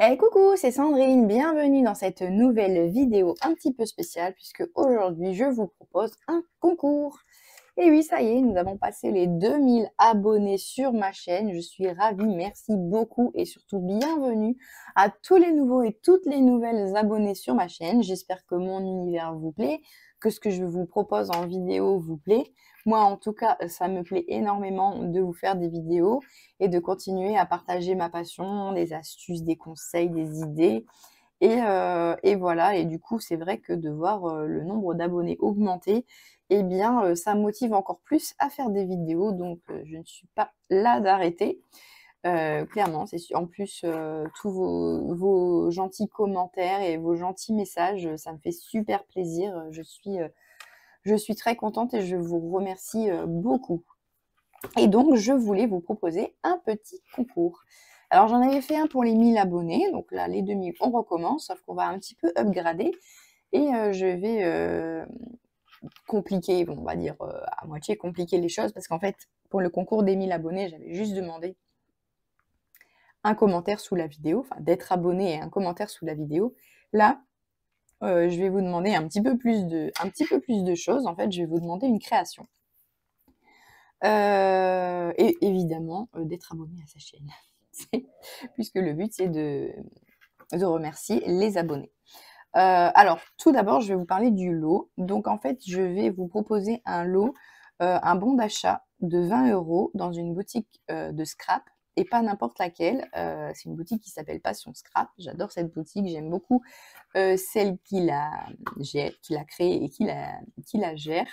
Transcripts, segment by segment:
Hey coucou, c'est Sandrine, bienvenue dans cette nouvelle vidéo un petit peu spéciale puisque aujourd'hui je vous propose un concours. Et oui, ça y est, nous avons passé les 2000 abonnés sur ma chaîne, je suis ravie, merci beaucoup et surtout bienvenue à tous les nouveaux et toutes les nouvelles abonnés sur ma chaîne. J'espère que mon univers vous plaît, que ce que je vous propose en vidéo vous plaît. Moi en tout cas, ça me plaît énormément de vous faire des vidéos et de continuer à partager ma passion, des astuces, des conseils, des idées. Et voilà, et du coup, c'est vrai que de voir le nombre d'abonnés augmenter, eh bien, ça me motive encore plus à faire des vidéos. Donc, je ne suis pas là d'arrêter. Clairement, c'est sûr. En plus, tous vos gentils commentaires et vos gentils messages, ça me fait super plaisir. Je suis très contente et je vous remercie beaucoup. Et donc, je voulais vous proposer un petit concours. Alors, j'en avais fait un pour les 1000 abonnés. Donc là, les 2000, on recommence, sauf qu'on va un petit peu upgrader. Et je vais compliquer, bon, on va dire à moitié compliquer les choses, parce qu'en fait, pour le concours des 1000 abonnés, j'avais juste demandé un commentaire sous la vidéo, enfin d'être abonné et un commentaire sous la vidéo. Là, je vais vous demander un petit peu plus de choses. En fait, je vais vous demander une création. Et évidemment, d'être abonné à sa chaîne. Puisque le but, c'est de remercier les abonnés. Alors, tout d'abord, je vais vous parler du lot. Donc, en fait, je vais vous proposer un lot, un bon d'achat de 20 € dans une boutique de scrap, et pas n'importe laquelle. C'est une boutique qui s'appelle Passion Scrap. J'adore cette boutique, j'aime beaucoup celle qui l'a créée et qui la gère.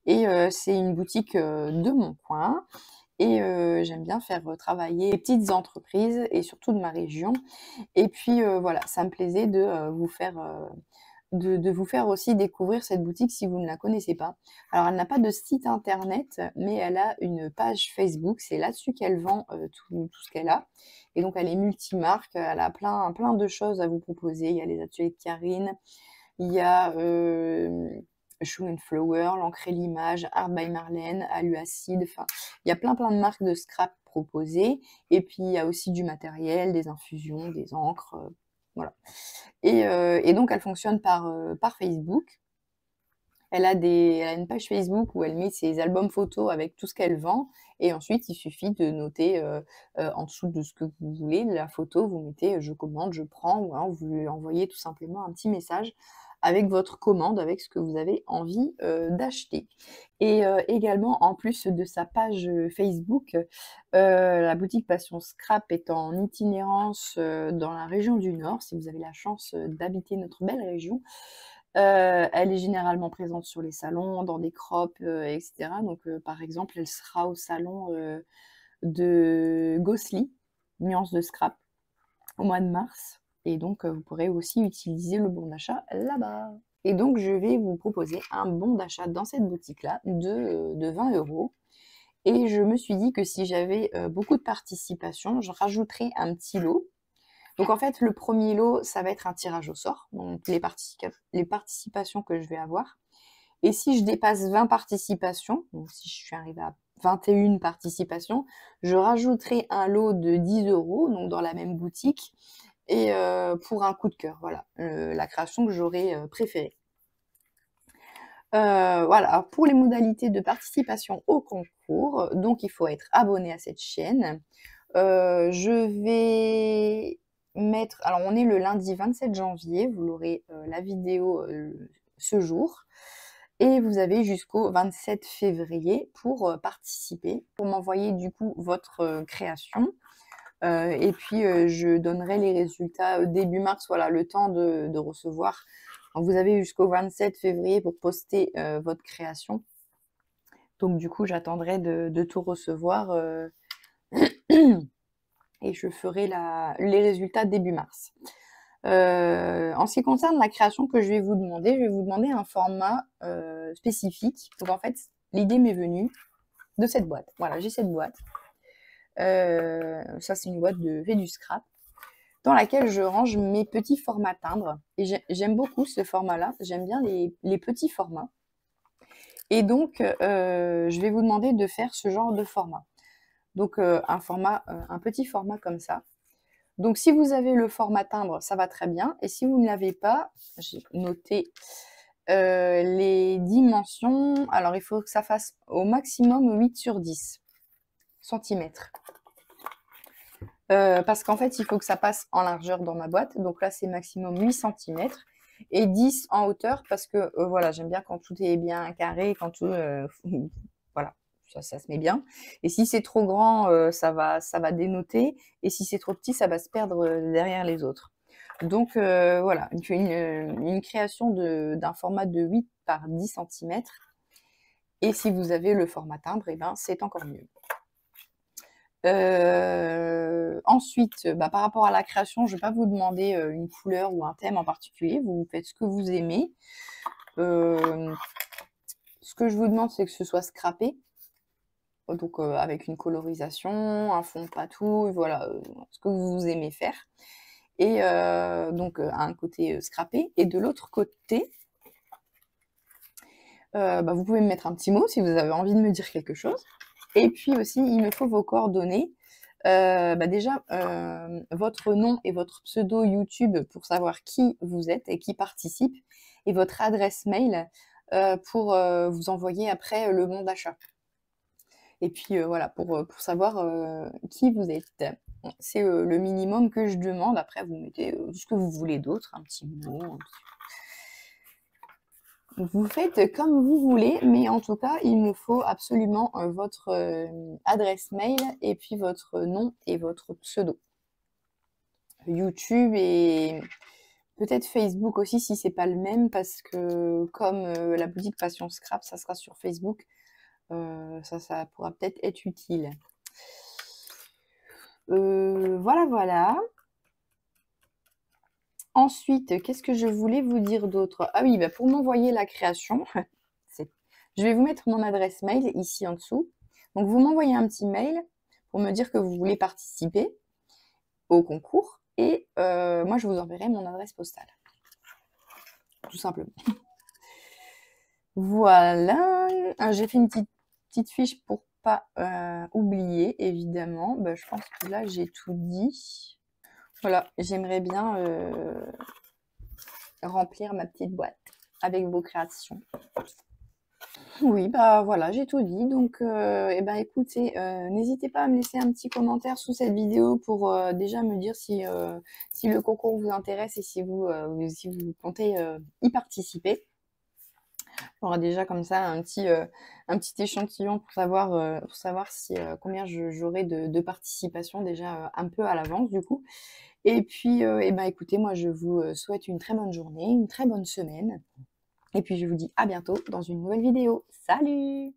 Et c'est une boutique de mon coin. Et j'aime bien faire travailler les petites entreprises et surtout de ma région. Et puis voilà, ça me plaisait de vous faire de vous faire aussi découvrir cette boutique si vous ne la connaissez pas. Alors, elle n'a pas de site internet, mais elle a une page Facebook. C'est là-dessus qu'elle vend tout ce qu'elle a. Et donc, elle est multimarque. Elle a plein de choses à vous proposer. Il y a les ateliers de Karine, il y a Shoe and Flower, l'encre et l'image, Art by Marlène, Aluacide. Enfin, il y a plein de marques de scrap proposées. Et puis, il y a aussi du matériel, des infusions, des encres. Voilà. Et donc, elle fonctionne par Facebook. Elle a une page Facebook où elle met ses albums photos avec tout ce qu'elle vend. Et ensuite, il suffit de noter en dessous de ce que vous voulez, la photo, vous mettez je commande, je prends, ou alors vous lui envoyez tout simplement un petit message avec votre commande, avec ce que vous avez envie d'acheter. Et également, en plus de sa page Facebook, la boutique Passion Scrap est en itinérance dans la région du Nord, si vous avez la chance d'habiter notre belle région. Elle est généralement présente sur les salons, dans des crops, etc. Donc, par exemple, elle sera au salon de Gosselies, Nuances de Scrap, au mois de mars. Et donc, vous pourrez aussi utiliser le bon d'achat là-bas. Et donc, je vais vous proposer un bon d'achat dans cette boutique-là de 20 €. Et je me suis dit que si j'avais beaucoup de participation, je rajouterais un petit lot. Donc en fait, le premier lot, ça va être un tirage au sort, donc les participations que je vais avoir. Et si je dépasse 20 participations, donc si je suis arrivée à 21 participations, je rajouterai un lot de 10 €, donc dans la même boutique, et pour un coup de cœur, voilà, la création que j'aurais préférée. Voilà, pour les modalités de participation au concours, donc il faut être abonné à cette chaîne. Je vais mettre, alors on est le lundi 27 janvier, vous l'aurez la vidéo ce jour. Et vous avez jusqu'au 27 février pour participer, pour m'envoyer du coup votre création. Et puis je donnerai les résultats début mars, voilà, le temps de recevoir. Donc, vous avez jusqu'au 27 février pour poster votre création. Donc du coup, j'attendrai de tout recevoir et je ferai les résultats début mars. En ce qui concerne la création que je vais vous demander un format spécifique. Donc en fait, l'idée m'est venue de cette boîte. Voilà, j'ai cette boîte. Ça, c'est une boîte de V du Scrap dans laquelle je range mes petits formats timbres. Et j'aime beaucoup ce format-là. J'aime bien les petits formats. Et donc, je vais vous demander de faire ce genre de format. Donc, un petit format comme ça. Donc si vous avez le format timbre, ça va très bien. Et si vous ne l'avez pas, j'ai noté les dimensions. Alors il faut que ça fasse au maximum 8 sur 10 centimètres. Parce qu'en fait, il faut que ça passe en largeur dans ma boîte. Donc là, c'est maximum 8 centimètres et 10 en hauteur parce que voilà, j'aime bien quand tout est bien carré, quand tout voilà, ça se met bien. Et si c'est trop grand, ça va dénoter. Et si c'est trop petit, ça va se perdre derrière les autres. Donc voilà, une création d'un format de 8 par 10 centimètres. Et si vous avez le format timbre, eh ben, c'est encore mieux. Ensuite, par rapport à la création, je ne vais pas vous demander une couleur ou un thème en particulier. Vous faites ce que vous aimez. Ce que je vous demande, c'est que ce soit scrappé. Donc avec une colorisation, un fond patouille, voilà, ce que vous aimez faire. Et donc un côté scrappé. Et de l'autre côté, vous pouvez me mettre un petit mot si vous avez envie de me dire quelque chose. Et puis aussi, il me faut vos coordonnées. Déjà, votre nom et votre pseudo YouTube pour savoir qui vous êtes et qui participe. Et votre adresse mail pour vous envoyer après le bon d'achat. Et puis voilà, pour savoir qui vous êtes. C'est le minimum que je demande. Après, vous mettez ce que vous voulez d'autre, un petit mot. Vous faites comme vous voulez, mais en tout cas, il me faut absolument votre adresse mail et puis votre nom et votre pseudo. YouTube et peut-être Facebook aussi si c'est pas le même, parce que comme la boutique Passion Scrap, ça sera sur Facebook, ça pourra peut-être être utile. Voilà. Ensuite, qu'est-ce que je voulais vous dire d'autre? Ah oui, pour m'envoyer la création, je vais vous mettre mon adresse mail ici en dessous. Donc, vous m'envoyez un petit mail pour me dire que vous voulez participer au concours et moi, je vous enverrai mon adresse postale. Tout simplement. Voilà. J'ai fait une petite fiche pour pas oublier, évidemment. Je pense que là, j'ai tout dit. Voilà, j'aimerais bien remplir ma petite boîte avec vos créations. Oui, voilà, j'ai tout dit. Donc, écoutez, n'hésitez pas à me laisser un petit commentaire sous cette vidéo pour déjà me dire si le concours vous intéresse et si vous comptez y participer. J'aurai déjà comme ça un petit échantillon pour savoir si, combien j'aurai de participation déjà un peu à l'avance du coup. Et puis, écoutez, moi je vous souhaite une très bonne journée, une très bonne semaine. Et puis je vous dis à bientôt dans une nouvelle vidéo. Salut!